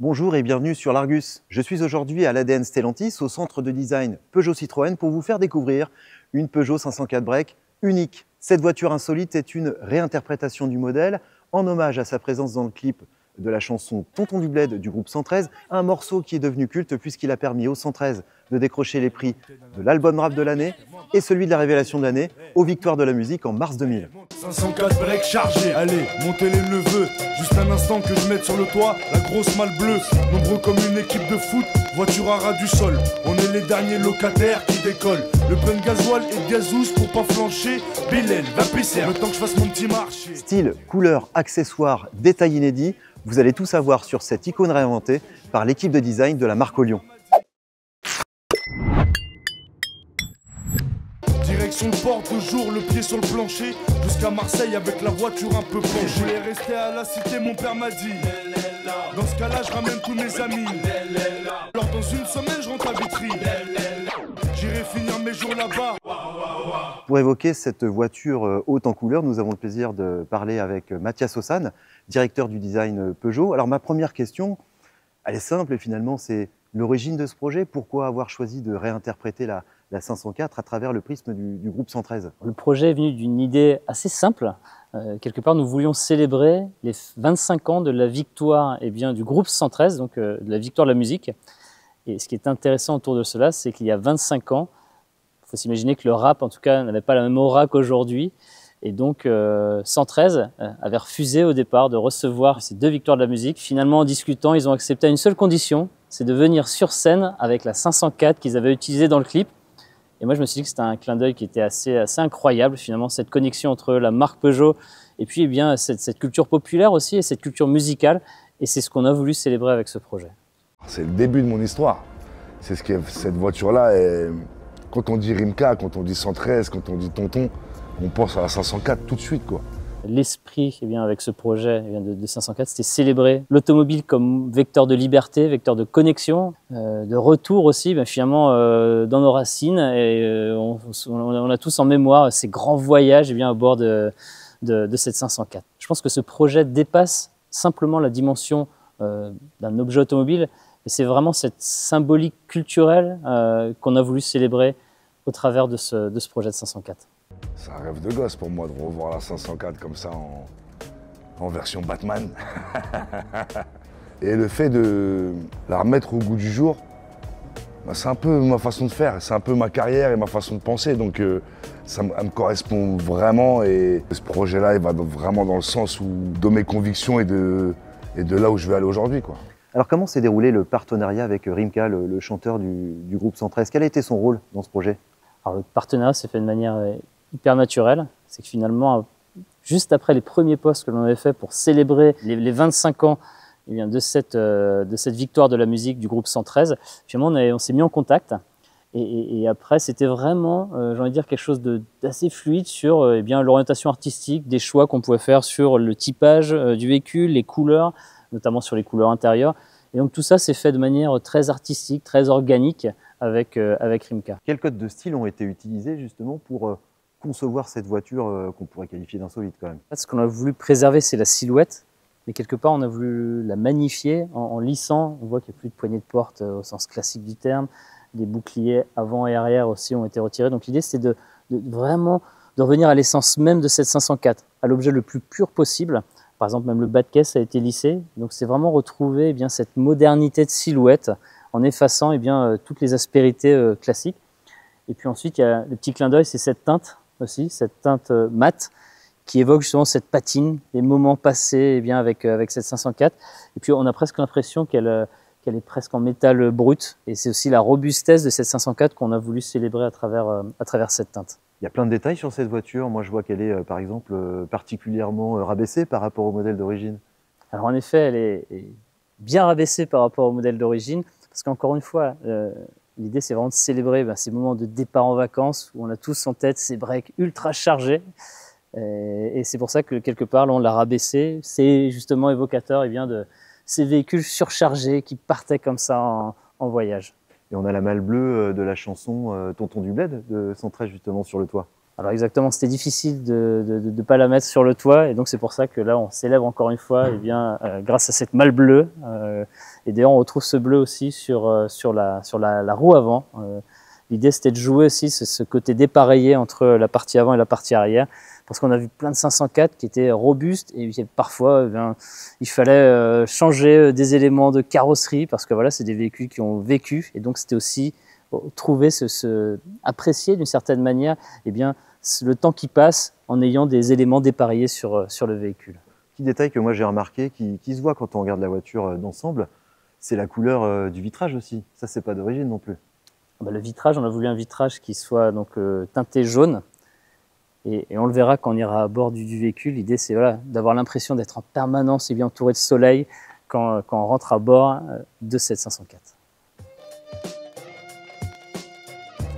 Bonjour et bienvenue sur l'Argus. Je suis aujourd'hui à l'ADN Stellantis, au centre de design Peugeot Citroën, pour vous faire découvrir une Peugeot 504 Break unique. Cette voiture insolite est une réinterprétation du modèle en hommage à sa présence dans le clip de la chanson Tonton du Bled du groupe 113, un morceau qui est devenu culte puisqu'il a permis au 113 de décrocher les prix de l'album rap de l'année et celui de la révélation de l'année aux Victoires de la musique en mars 2000. 504 break chargé, allez, montez les neveux. Juste un instant que je mette sur le toit la grosse malle bleue. Nombreux comme une équipe de foot, voiture à ras du sol. On est les derniers locataires qui décollent. Le plein de gasoil et de gazouze pour pas flancher. Bélène, va pisser, le temps que je fasse mon petit marché. Style, couleurs, accessoires, détails inédits, vous allez tout savoir sur cette icône réinventée par l'équipe de design de la marque Olion. Direction le port de jour, le pied sur le plancher. Jusqu'à Marseille avec la voiture un peu penchée. Je voulais rester à la cité, mon père m'a dit. Dans ce cas-là, je ramène tous mes amis. Alors dans une semaine, je rentre à Vitry. J'irai finir mes jours là-bas. Pour évoquer cette voiture haute en couleurs, nous avons le plaisir de parler avec Mathias Ossane, directeur du design Peugeot. Alors ma première question, elle est simple et finalement c'est l'origine de ce projet. Pourquoi avoir choisi de réinterpréter la 504 à travers le prisme du groupe 113? Le projet est venu d'une idée assez simple. Quelque part, nous voulions célébrer les 25 ans de la victoire du groupe 113, donc de la victoire de la musique. Et ce qui est intéressant autour de cela, c'est qu'il y a 25 ans, il faut s'imaginer que le rap, en tout cas, n'avait pas la même aura qu'aujourd'hui. Et donc, 113 avait refusé au départ de recevoir ces deux victoires de la musique. Finalement, en discutant, ils ont accepté à une seule condition, c'est de venir sur scène avec la 504 qu'ils avaient utilisée dans le clip. Et moi, je me suis dit que c'était un clin d'œil qui était assez incroyable, finalement, cette connexion entre la marque Peugeot et puis cette culture populaire aussi et cette culture musicale. Et c'est ce qu'on a voulu célébrer avec ce projet. C'est le début de mon histoire. C'est ce que cette voiture-là, quand on dit Rimka, quand on dit 113, quand on dit Tonton, on pense à la 504 tout de suite, quoi. L'esprit avec ce projet de 504, c'était célébrer l'automobile comme vecteur de liberté, vecteur de connexion, de retour aussi finalement dans nos racines. Et on a tous en mémoire ces grands voyages à bord de cette 504. Je pense que ce projet dépasse simplement la dimension d'un objet automobile, mais c'est vraiment cette symbolique culturelle qu'on a voulu célébrer au travers de ce projet de 504. C'est un rêve de gosse pour moi de revoir la 504 comme ça en version Batman. Et le fait de la remettre au goût du jour, c'est un peu ma façon de faire, c'est un peu ma carrière et ma façon de penser. Donc ça me correspond vraiment et ce projet-là, il va vraiment dans le sens de mes convictions et de là où je vais aller aujourd'hui, quoi. Alors comment s'est déroulé le partenariat avec Rimka, le chanteur du groupe 113? Quel a été son rôle dans ce projet? Alors le partenariat s'est fait de manière hyper naturelle. C'est que finalement, juste après les premiers posts que l'on avait fait pour célébrer les 25 ans de cette victoire de la musique du groupe 113, finalement on s'est mis en contact. Et après, c'était vraiment, j'ai envie de dire, quelque chose d'assez fluide sur l'orientation artistique, des choix qu'on pouvait faire sur le typage du véhicule, les couleurs, notamment sur les couleurs intérieures. Et donc tout ça s'est fait de manière très artistique, très organique avec Rimka. Quels codes de style ont été utilisés justement pour concevoir cette voiture qu'on pourrait qualifier d'insolite quand même? Ce qu'on a voulu préserver, c'est la silhouette, mais quelque part on a voulu la magnifier en lissant. On voit qu'il n'y a plus de poignée de porte au sens classique du terme. Les boucliers avant et arrière aussi ont été retirés. Donc l'idée, c'est de vraiment revenir à l'essence même de cette 504, à l'objet le plus pur possible. Par exemple, même le bas de caisse a été lissé. Donc c'est vraiment retrouver cette modernité de silhouette en effaçant toutes les aspérités classiques. Et puis ensuite, il y a le petit clin d'œil, c'est cette teinte aussi, cette teinte mate qui évoque justement cette patine, les moments passés avec cette 504. Et puis on a presque l'impression qu'elle est presque en métal brut. Et c'est aussi la robustesse de cette 504 qu'on a voulu célébrer à travers cette teinte. Il y a plein de détails sur cette voiture. Moi, je vois qu'elle est, par exemple, particulièrement rabaissée par rapport au modèle d'origine. Alors, en effet, elle est bien rabaissée par rapport au modèle d'origine. Parce qu'encore une fois, l'idée, c'est vraiment de célébrer ces moments de départ en vacances où on a tous en tête ces breaks ultra chargés. Et c'est pour ça que, quelque part, là, on l'a rabaissée. C'est justement évocateur de ces véhicules surchargés qui partaient comme ça en voyage. Et on a la malle bleue de la chanson Tonton du Bled de 113 justement sur le toit. Alors exactement, c'était difficile de ne pas la mettre sur le toit, et donc c'est pour ça que là on célèbre encore une fois, eh bien, grâce à cette malle bleue. Et d'ailleurs on retrouve ce bleu aussi sur la roue avant. L'idée c'était de jouer aussi ce côté dépareillé entre la partie avant et la partie arrière, parce qu'on a vu plein de 504 qui étaient robustes, et parfois eh bien, il fallait changer des éléments de carrosserie, parce que voilà, c'est des véhicules qui ont vécu, et donc c'était aussi trouver apprécier d'une certaine manière eh bien, le temps qui passe en ayant des éléments dépareillés sur le véhicule. Petit détail que moi j'ai remarqué, qui se voit quand on regarde la voiture d'ensemble, c'est la couleur du vitrage aussi. Ça, c'est pas d'origine non plus. Le vitrage, on a voulu un vitrage qui soit donc teinté jaune, et on le verra quand on ira à bord du véhicule. L'idée, c'est voilà, d'avoir l'impression d'être en permanence et bien entouré de soleil quand on rentre à bord de cette 504.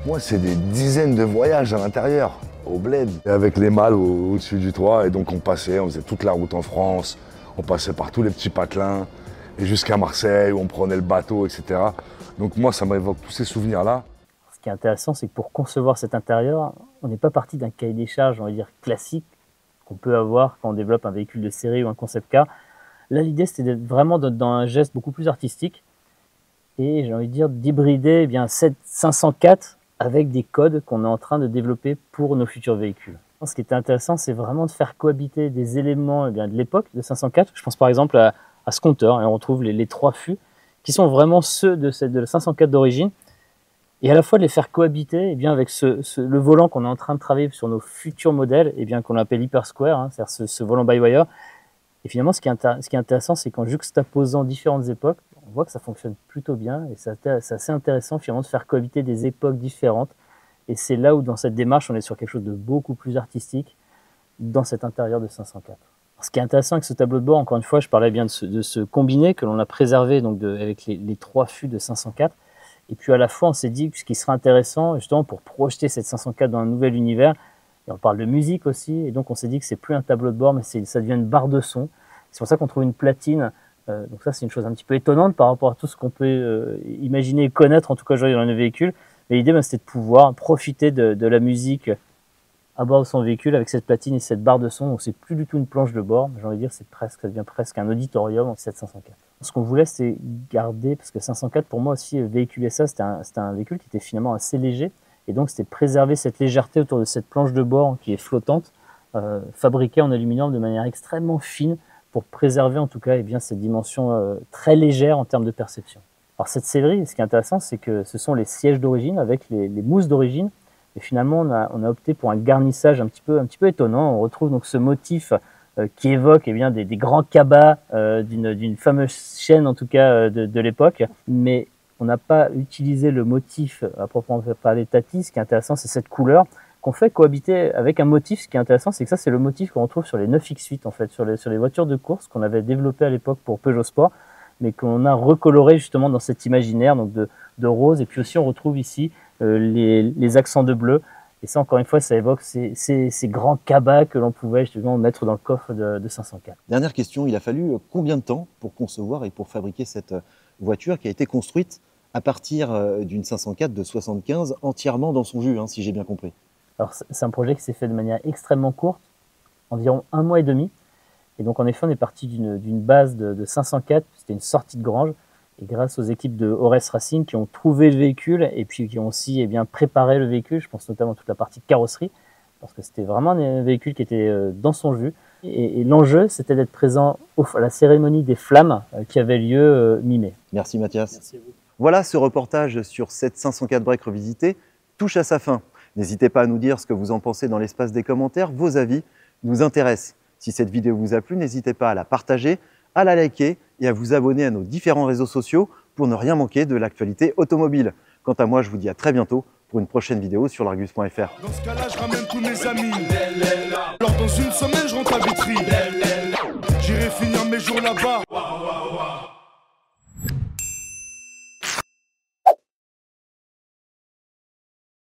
Moi, c'est des dizaines de voyages à l'intérieur, au bled, avec les malles au-dessus du toit. Et donc, on faisait toute la route en France, on passait par tous les petits patelins, et jusqu'à Marseille, où on prenait le bateau, etc. Donc, moi, ça m'évoque tous ces souvenirs-là. Ce qui est intéressant, c'est que pour concevoir cet intérieur, on n'est pas parti d'un cahier des charges, on va dire, classique, qu'on peut avoir quand on développe un véhicule de série ou un concept car. Là, l'idée, c'était vraiment dans un geste beaucoup plus artistique, et j'ai envie de dire d'hybrider eh bien cette 504 avec des codes qu'on est en train de développer pour nos futurs véhicules. Ce qui était intéressant, c'est vraiment de faire cohabiter des éléments eh bien, de l'époque de 504. Je pense par exemple à ce compteur, et on retrouve les trois fûts, qui sont vraiment ceux de la 504 d'origine, et à la fois de les faire cohabiter eh bien, avec le volant qu'on est en train de travailler sur nos futurs modèles, eh bien, qu'on appelle Hyper Square, hein, c'est-à-dire ce volant by-wire. Et finalement, ce qui est intéressant, c'est qu'en juxtaposant différentes époques, on voit que ça fonctionne plutôt bien, et c'est assez intéressant finalement de faire cohabiter des époques différentes. Et c'est là où, dans cette démarche, on est sur quelque chose de beaucoup plus artistique dans cet intérieur de 504. Ce qui est intéressant avec ce tableau de bord, encore une fois, je parlais bien de ce combiné que l'on a préservé donc avec les trois fûts de 504. Et puis à la fois, on s'est dit que ce qui serait intéressant, justement, pour projeter cette 504 dans un nouvel univers, et on parle de musique aussi, et donc on s'est dit que c'est plus un tableau de bord, mais ça devient une barre de son. C'est pour ça qu'on trouve une platine. Donc ça, c'est une chose un petit peu étonnante par rapport à tout ce qu'on peut imaginer et connaître, en tout cas aujourd'hui dans nos véhicules. Mais l'idée, c'était de pouvoir profiter de la musique à bord de son véhicule avec cette platine et cette barre de son. Donc c'est plus du tout une planche de bord, mais j'ai envie de dire ça devient presque un auditorium en cette 504. Ce qu'on voulait, c'est garder, parce que 504 pour moi aussi véhiculer ça, c'était un véhicule qui était finalement assez léger, et donc c'était préserver cette légèreté autour de cette planche de bord qui est flottante, fabriquée en aluminium de manière extrêmement fine, pour préserver en tout cas eh bien, cette dimension très légère en termes de perception. Alors cette sellerie, ce qui est intéressant, c'est que ce sont les sièges d'origine avec les mousses d'origine, et finalement on a opté pour un garnissage un petit peu étonnant. On retrouve donc ce motif qui évoque eh bien, des grands cabas d'une fameuse chaîne en tout cas de l'époque, mais on n'a pas utilisé le motif à proprement parler Tati. Ce qui est intéressant, c'est cette couleur qu'on fait cohabiter avec un motif. Ce qui est intéressant, c'est que ça, c'est le motif qu'on retrouve sur les 9X8, en fait, sur les voitures de course qu'on avait développées à l'époque pour Peugeot Sport, mais qu'on a recoloré justement dans cet imaginaire donc de rose. Et puis aussi, on retrouve ici les accents de bleu. Et ça, encore une fois, ça évoque ces grands cabas que l'on pouvait justement mettre dans le coffre de 504. Dernière question, il a fallu combien de temps pour concevoir et pour fabriquer cette voiture qui a été construite à partir d'une 504 de 75 entièrement dans son jus, hein, si j'ai bien compris? Alors, c'est un projet qui s'est fait de manière extrêmement courte, environ 1 mois et demi. Et donc, en effet, on est parti d'une base de 504, c'était une sortie de grange. Et grâce aux équipes de Ores Racing qui ont trouvé le véhicule et puis qui ont aussi eh bien, préparé le véhicule, je pense notamment à toute la partie carrosserie, parce que c'était vraiment un véhicule qui était dans son jus. Et l'enjeu, c'était d'être présent à la cérémonie des flammes qui avait lieu mi-mai. Merci Mathias. Merci à vous. Voilà, ce reportage sur cette 504 break revisitée touche à sa fin. N'hésitez pas à nous dire ce que vous en pensez dans l'espace des commentaires, vos avis nous intéressent. Si cette vidéo vous a plu, n'hésitez pas à la partager, à la liker et à vous abonner à nos différents réseaux sociaux pour ne rien manquer de l'actualité automobile. Quant à moi, je vous dis à très bientôt pour une prochaine vidéo sur largus.fr. Dans ce cas-là, je ramène tous mes amis. Alors dans une semaine, je rentre à Vitry. J'irai finir mes jours là-bas.